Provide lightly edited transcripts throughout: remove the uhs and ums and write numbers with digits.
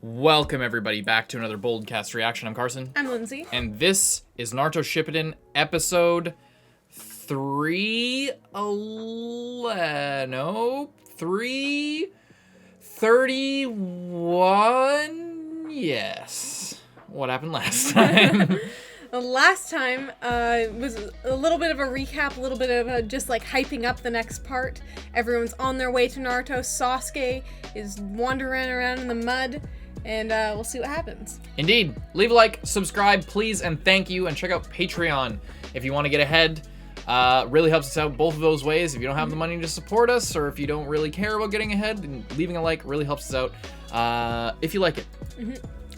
Welcome everybody back to another Boldcast reaction. I'm Carson. I'm Lindsay. And this is Naruto Shippuden episode 331. Yes. What happened last time? Last time was a little bit of a recap, a little bit of just like hyping up the next part. Everyone's on their way to Naruto. Sasuke is wandering around in the mud, and we'll see what happens. Indeed. Leave a like, subscribe, please, and thank you. And check out Patreon if you want to get ahead. Really helps us out both of those ways. If you don't have the money to support us, or if you don't really care about getting ahead, and leaving a like really helps us out if you like it.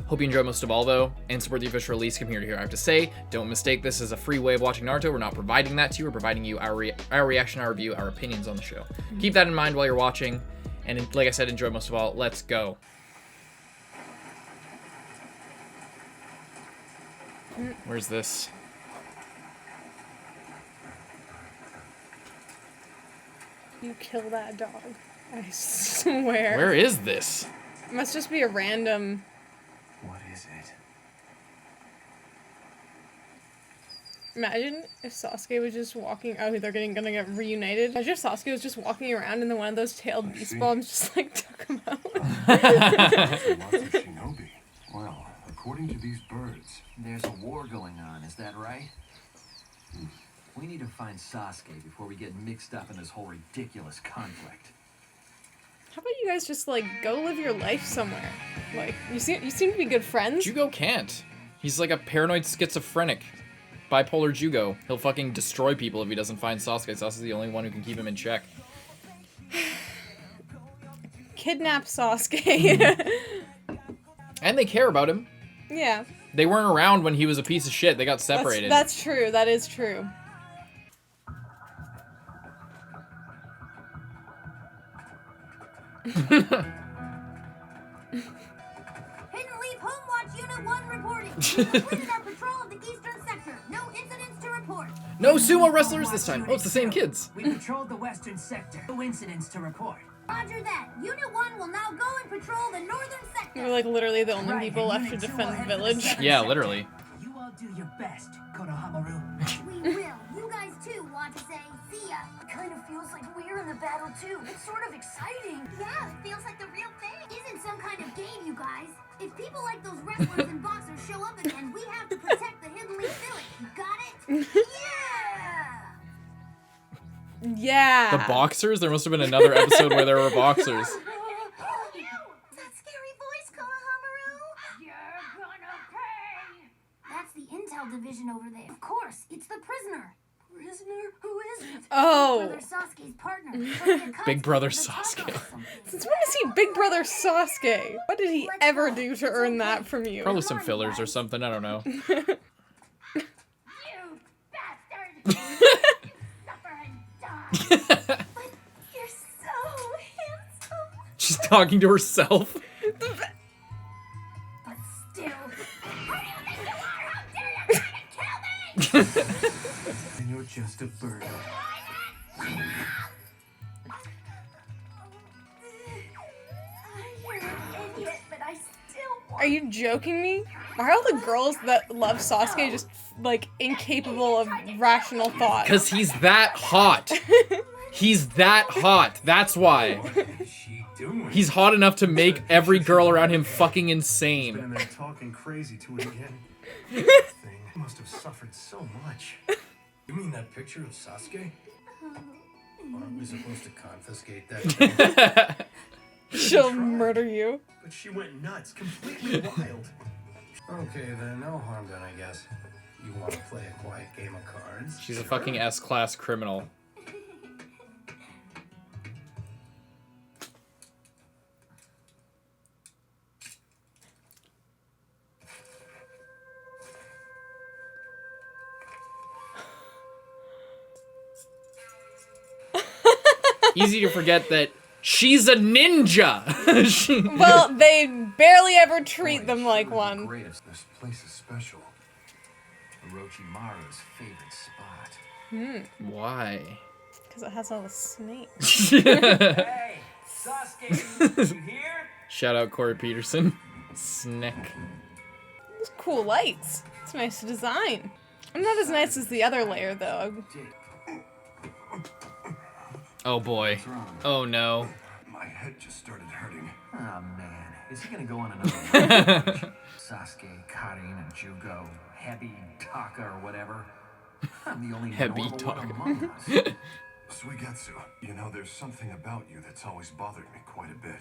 Hope you enjoy most of all, though, and support the official release. Come here to hear I have to say. Don't mistake this as a free way of watching Naruto. We're not providing that to you. We're providing you our reaction, our review, our opinions on the show. Keep that in mind while you're watching. And like I said, enjoy most of all. Let's go. Where's this? You kill that dog. I swear. Where is this? It must just be a random... What is it? Imagine if Sasuke was just walking... Oh, they're gonna get reunited. Imagine if Sasuke was just walking around and then one of those tailed beast bombs just like took him out. Lots of shinobi. Well, according to these birds, There's a war going on, is that right? We need to find Sasuke before we get mixed up in this whole ridiculous conflict. How about you guys just like go live your life somewhere? Like you seem to be good friends. Jugo can't. He's like a paranoid schizophrenic. Bipolar Jugo. He'll fucking destroy people if he doesn't find Sasuke. Sasuke's the only one who can keep him in check. Kidnap Sasuke. And they care about him. Yeah. They weren't around when he was a piece of shit. They got separated. That's true. That is true. Hidden Leaf Home Watch Unit 1 reporting. We completed our patrol of the eastern sector. No incidents to report. No sumo wrestlers this time. Oh, it's the same kids. We patrolled the western sector. No incidents to report. Roger that. Unit 1 will now go and patrol the northern sector. We're like literally the only Right, people and left to Unit 2 defend will the head for village. southern Yeah, sector. literally. You all do your best, Konohamaru. We will. You guys too want to say see ya. It kind of feels like we're in the battle too. It's sort of exciting. Yeah, it feels like the real thing. Isn't some kind of game, you guys. If people like those wrestlers and boxers show up again, we have to protect the Hidden Leaf Village. Got it? Yeah! Yeah. The boxers? There must have been another episode where there were boxers. That scary voice, Konohamaru? You're gonna pay. That's the intel division over there. Of course, it's the prisoner. Prisoner? Who is it? Oh. Brother Sasuke's partner. Big Brother Sasuke. Since when is he Big Brother Sasuke? What did he ever do to earn that from you? Probably some fillers or something. I don't know. You bastard! Suffer and die. But you're so handsome. She's talking to herself. But still. Who do you think you are? How dare you try to kill me? and you're just a bird. You're an idiot, but I still want Are you joking me? Why are all the girls that love Sasuke just like incapable of rational thought? Because he's that hot. He's that hot. That's why. What is she doing? He's hot enough to make every girl around him fucking Been insane. in there talking crazy to it again. That thing must have suffered so much. You mean that picture of Sasuke? Aren't we supposed to confiscate that thing? She'll murder you. But she went nuts, completely wild. Okay, then no harm done, I guess. You want to play a quiet game of cards? She's a fucking S-class criminal. Easy to forget that she's a ninja. Well, they barely ever treat them like one. Greatest. This place is special. Orochimaru's favorite spot. Why? Because it has all the snakes. Hey, Sasuke, you here? Shout out Corey Peterson. Snick. Those cool lights. It's nice design. I'm not as nice as the other layer, though. Oh boy. Oh no. My head just started hurting. Oh man, is he gonna go on another Sasuke, Karin, and Jugo, Hebi, Taka, or whatever? I'm the only Hebi, normal Taka. one among us. Suigetsu, you know, there's something about you that's always bothered me quite a bit.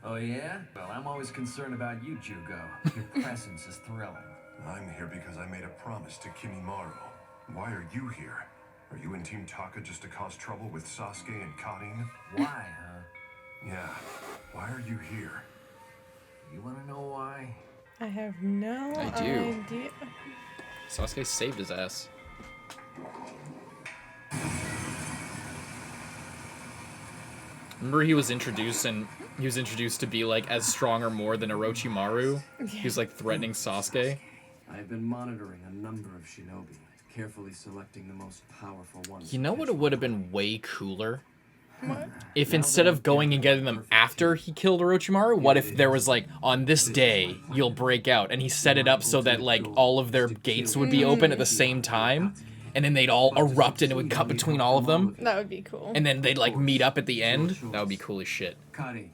Oh yeah? Well, I'm always concerned about you, Jugo. Your presence is thrilling. I'm here because I made a promise to Kimimaro. Why are you here? Are you and Team Taka just to cause trouble with Sasuke and Karin? Why, huh? Yeah. Why are you here? You wanna know why? I have no I do. idea. Sasuke saved his ass. Remember he was introduced to be like as strong or more than Orochimaru? He was like threatening Sasuke. I've been monitoring a number of shinobi, carefully selecting the most powerful ones. You know what it would have been way cooler? If instead of going and getting them after he killed Orochimaru, what if there was like, on this day, you'll break out, and he set it up so that like all of their gates would be open at the same time, and then they'd all erupt and it would cut between all of them, That would be cool. and then they'd like meet up at the end? That would be cool as shit. Karin,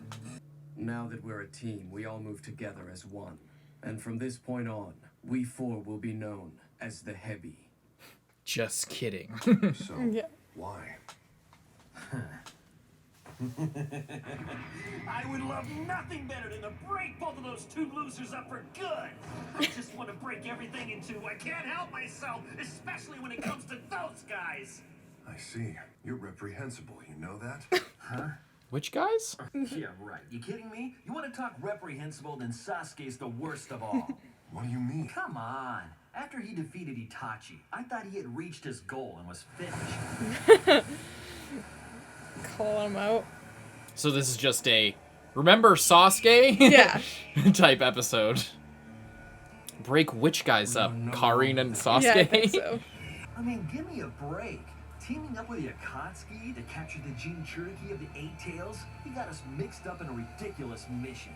now that we're a team, we all move together as one. And from this point on, we four will be known as the Hebi. Just kidding. So, Yeah. why? I would love nothing better than to break both of those two losers up for good. I just want to break everything in two. I can't help myself, especially when it comes to those guys. I see. You're reprehensible, you know that? Huh? Which guys? Yeah, right. You kidding me? You want to talk reprehensible, then Sasuke's the worst of all. What do you mean? Come on. After he defeated Itachi, I thought he had reached his goal and was finished. Call him out. So this is just a remember Sasuke Yeah. type episode. Break which guys up? Karin and Sasuke? Yeah, I think so. I mean, give me a break. Teaming up with the Akatsuki to capture the Jinchuriki of the Eight Tails, he got us mixed up in a ridiculous mission.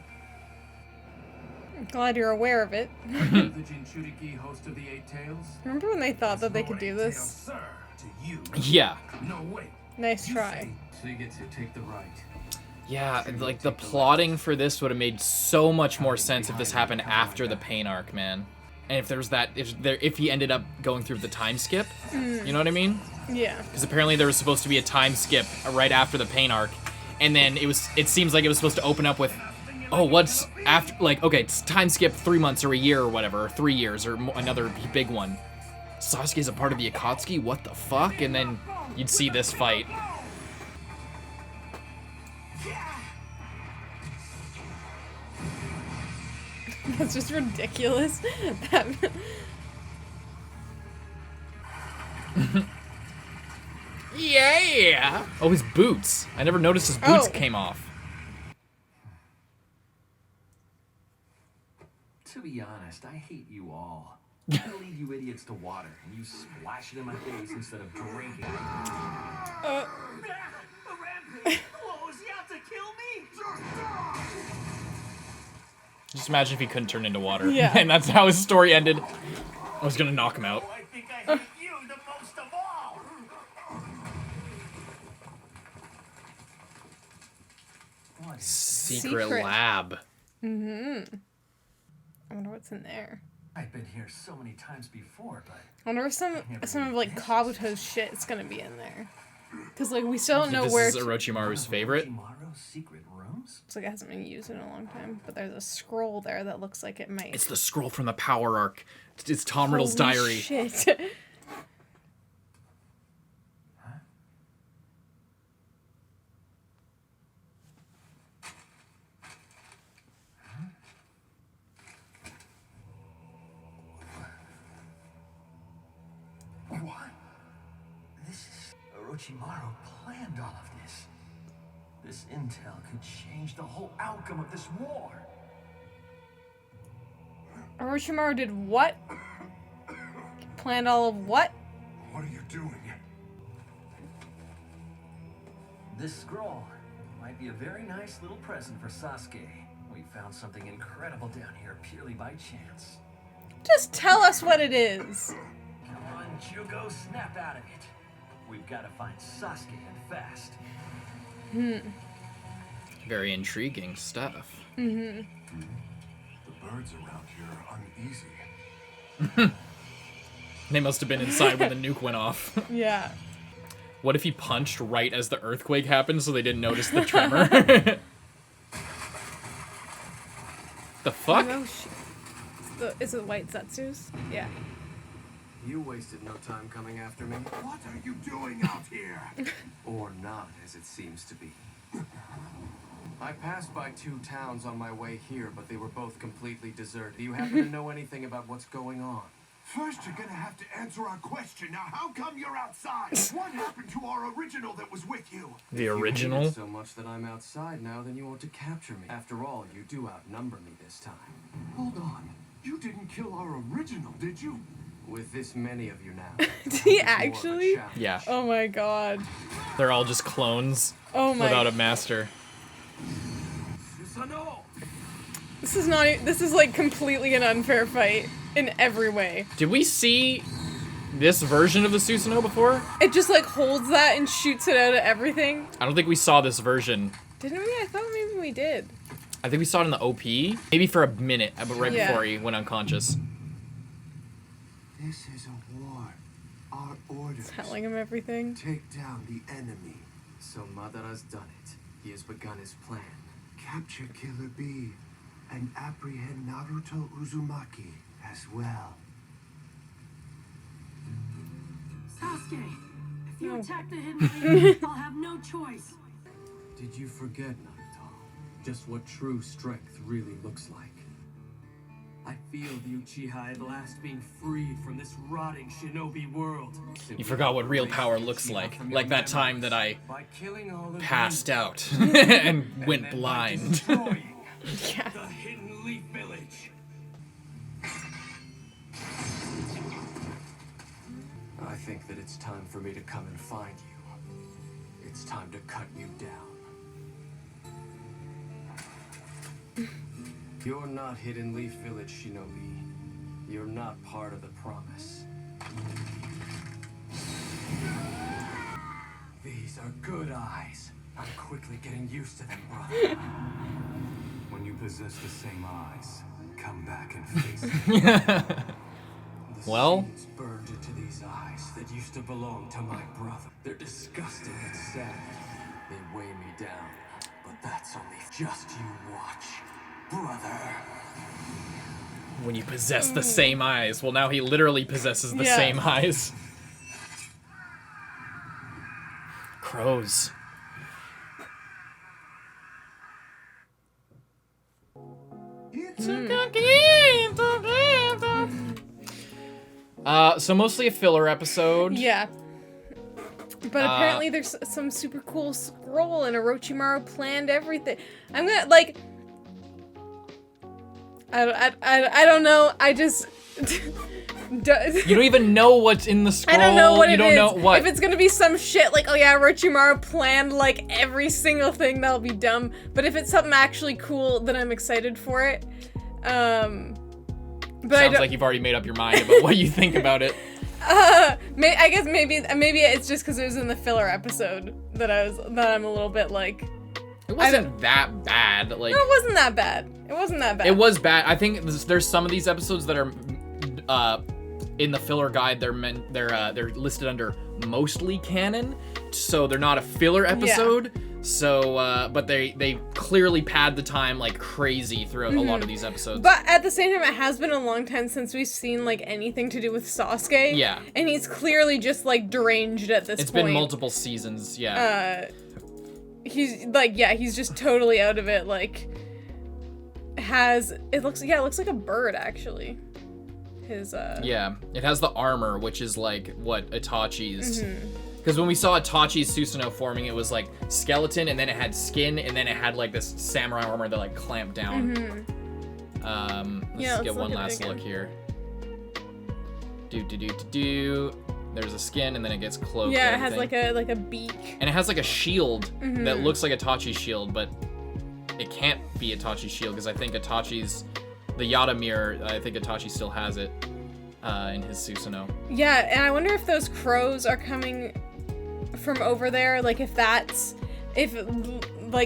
I'm glad you're aware of it. Are you the Jinchuriki, host of the Eight Tails? Remember when they thought that they could do Tell this? sir to you. Yeah. No way. Nice try. So you get to take the right. Yeah, like the plotting for this would have made so much more sense if this happened after the pain arc, man. And if there's that, if he ended up going through the time skip, you know what I mean? Yeah. Because apparently there was supposed to be a time skip right after the pain arc, and then it seems like it was supposed to open up with, oh, what's after, like, okay, it's time skip 3 months or a year or whatever, or 3 years or another big one. Sasuke's a part of the Akatsuki, what the fuck? And then you'd see this fight. That's just ridiculous. That... Yeah! Oh, his boots. I never noticed his boots Oh. came off. To be honest, I hate you all. I lead you idiots to water, and you splash it in my face instead of drinking it. A rampage! Whoa, is he out to kill me? Just imagine if he couldn't turn into water. Yeah. And that's how his story ended. I was gonna knock him out. Oh, I think I hate you the most of all! What is Secret Secret. lab. I wonder what's in there. I've been here so many times before, but I wonder if some of like Kabuto's shit is gonna be in there. Cause like we still don't know This where. is Orochimaru's favorite. Orochimaru's secret rooms? Looks like it hasn't been used in a long time, but there's a scroll there that looks like it might. It's the scroll from the power arc. It's Tom Riddle's Holy diary. Shit. What? This is... Orochimaru planned all of this. This intel could change the whole outcome of this war. Orochimaru did what? Planned all of what? What are you doing? This scroll might be a very nice little present for Sasuke. We found something incredible down here purely by chance. Just tell us what it is. Come on, Jugo, snap out of it. We've got to find Sasuke and fast. Very intriguing stuff. The birds around here are uneasy. They must have been inside when the nuke went off. Yeah. What if he punched right as the earthquake happened so they didn't notice the tremor? The fuck? Oh, is it white Zetsus? Yeah. You wasted no time coming after me. What are you doing out here? Or not, as it seems to be. I passed by 2 towns on my way here, but they were both completely deserted. Do you happen to know anything about what's going on? First, you're gonna have to answer our question. Now, how come you're outside? What happened to our original that was with you? The If you hate original? it so much that I'm outside now, then you want to capture me. After all, you do outnumber me this time. Hold on. You didn't kill our original, did you? With this many of you now. Did he it's more of a actually? challenge. Yeah. Oh my god. They're all just clones Oh my. without a master. This is not. This is like completely an unfair fight in every way. Did we see this version of the Susanoo before? It just like holds that and shoots it out of everything. I don't think we saw this version. Didn't we? I thought maybe we did. I think we saw it in the OP. Maybe for a minute, but right Yeah. before he went unconscious. This is a war. Our orders. Telling him everything. Take down the enemy. So Madara's done it. He has begun his plan. Capture Killer Bee. And apprehend Naruto Uzumaki as well. Sasuke, if you No. attack the hidden lead, I'll have no choice. Did you forget, Naruto, just what true strength really looks like? I feel the Uchiha at last being freed from this rotting shinobi world. You forgot what real power looks like. Like that time that I By killing all of passed you, out and went then by blind. destroying Yeah. the Hidden Leaf Village. I think that it's time for me to come and find you. It's time to cut you down. You're not Hidden Leaf Village, Shinobi. You're not part of the Promise. These are good eyes. I'm quickly getting used to them, brother. When you possess the same eyes, come back and face it. The Well? seeds burned into these eyes that used to belong to my brother. They're disgusting and sad. They weigh me down, but that's only just you watch, brother. When you possess the same eyes. Well, now he literally possesses the Yeah. same eyes. Crows. So mostly a filler episode. Yeah. But apparently there's some super cool scroll and Orochimaru planned everything. I'm gonna like. I don't know. I just. You don't even know what's in the scroll. I don't know what you it don't is. know what. If it's gonna be some shit like, oh yeah, Orochimaru planned like every single thing, that'll be dumb. But if it's something actually cool, then I'm excited for it. But I Sounds don't, like you've already made up your mind about what you think about it. I guess maybe it's just because it was in the filler episode that I'm a little bit like. It wasn't that bad. Like, No, it wasn't that bad. It wasn't that bad. it was bad. I think there's some of these episodes that are in the filler guide. They're listed under mostly canon, so they're not a filler episode. So, but they clearly pad the time like crazy throughout a lot of these episodes. But at the same time, it has been a long time since we've seen like anything to do with Sasuke. Yeah. And he's clearly just like deranged at this It's point. been multiple seasons. Yeah. He's like, yeah, he's just totally out of it. Like, it looks like a bird actually. His Yeah, it has the armor, which is like what Itachi's. Mm-hmm. Because when we saw Itachi's Susanoo forming, it was like skeleton, and then it had skin, and then it had like this samurai armor that like clamped down. Let's get one last look here. There's a skin, and then it gets cloaked. yeah, it and has everything. like a beak. And it has like a shield Mm-hmm. that looks like Itachi's shield, but it can't be Itachi's shield because I think Itachi's the Yada mirror. I think Itachi still has it in his Susanoo. Yeah, and I wonder if those crows are coming from over there. Like if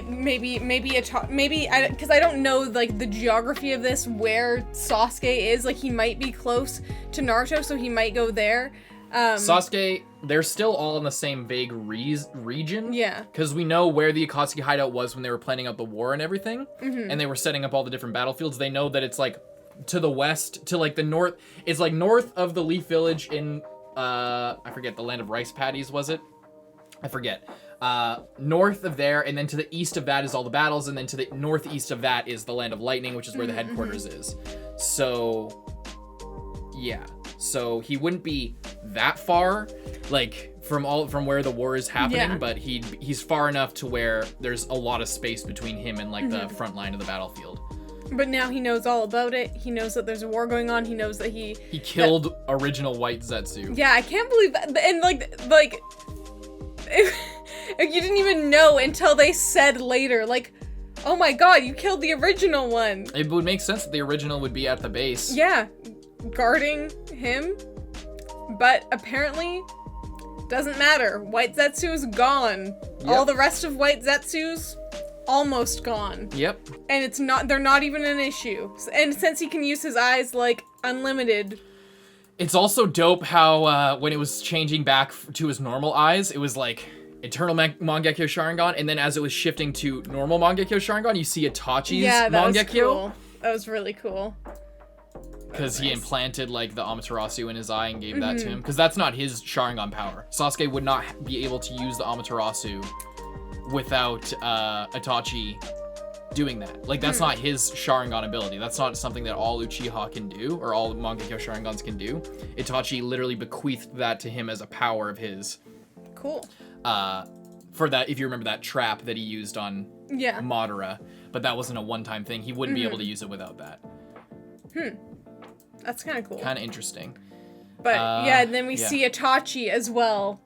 maybe because I don't know like the geography of this where Sasuke is. Like he might be close to Naruto, so he might go there. Sasuke, they're still all in the same vague region. Yeah. Because we know where the Akatsuki hideout was when they were planning out the war and everything. Mm-hmm. And they were setting up all the different battlefields. They know that it's like to the west, to like the north. It's like north of the Leaf Village in, I forget, the land of rice paddies, was it? I forget. North of there, and then to the east of that is all the battles, and then to the northeast of that is the land of lightning, which is where the headquarters is. So, yeah. So he wouldn't be that far, like from where the war is happening, but he's far enough to where there's a lot of space between him and like the front line of the battlefield. But now he knows all about it. He knows that there's a war going on. He knows that he killed original white Zetsu. Yeah, I can't believe that. And like you didn't even know until they said later, like, oh my god, you killed the original one. It would make sense that the original would be at the base. Yeah, guarding him. But apparently, doesn't matter. White Zetsu is gone. Yep. All the rest of White Zetsu's almost gone. Yep. And they're not even an issue. And since he can use his eyes, like, unlimited. It's also dope how when it was changing back to his normal eyes, it was like Eternal Mangekyo Sharingan, and then as it was shifting to normal Mangekyo Sharingan, you see Itachi's Mangekyo. Was cool. That was really cool. Because he implanted like the Amaterasu in his eye and gave that to him. Because that's not his Sharingan power. Sasuke would not be able to use the Amaterasu without Itachi doing that. Like that's not his Sharingan ability. That's not something that all Uchiha can do or all Mangekyo Sharingans can do. Itachi literally bequeathed that to him as a power of his. Cool. For that, if you remember that trap that he used on Madara, but that wasn't a one-time thing. He wouldn't be able to use it without that. That's kind of cool. Kind of interesting. But and then we see Itachi as well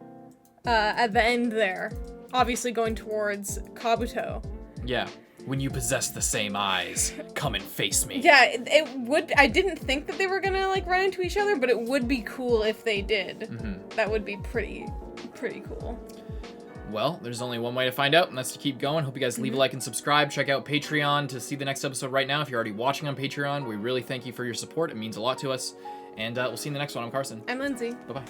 at the end there, obviously going towards Kabuto. Yeah. When you possess the same eyes, come and face me. Yeah, it would. I didn't think that they were gonna like run into each other, but it would be cool if they did. That would be pretty cool. Well, there's only one way to find out, and that's to keep going. Hope you guys leave a like and subscribe. Check out Patreon to see the next episode right now. If you're already watching on Patreon, we really thank you for your support. It means a lot to us. And we'll see you in the next one. I'm Carson. I'm Lindsay. Bye-bye.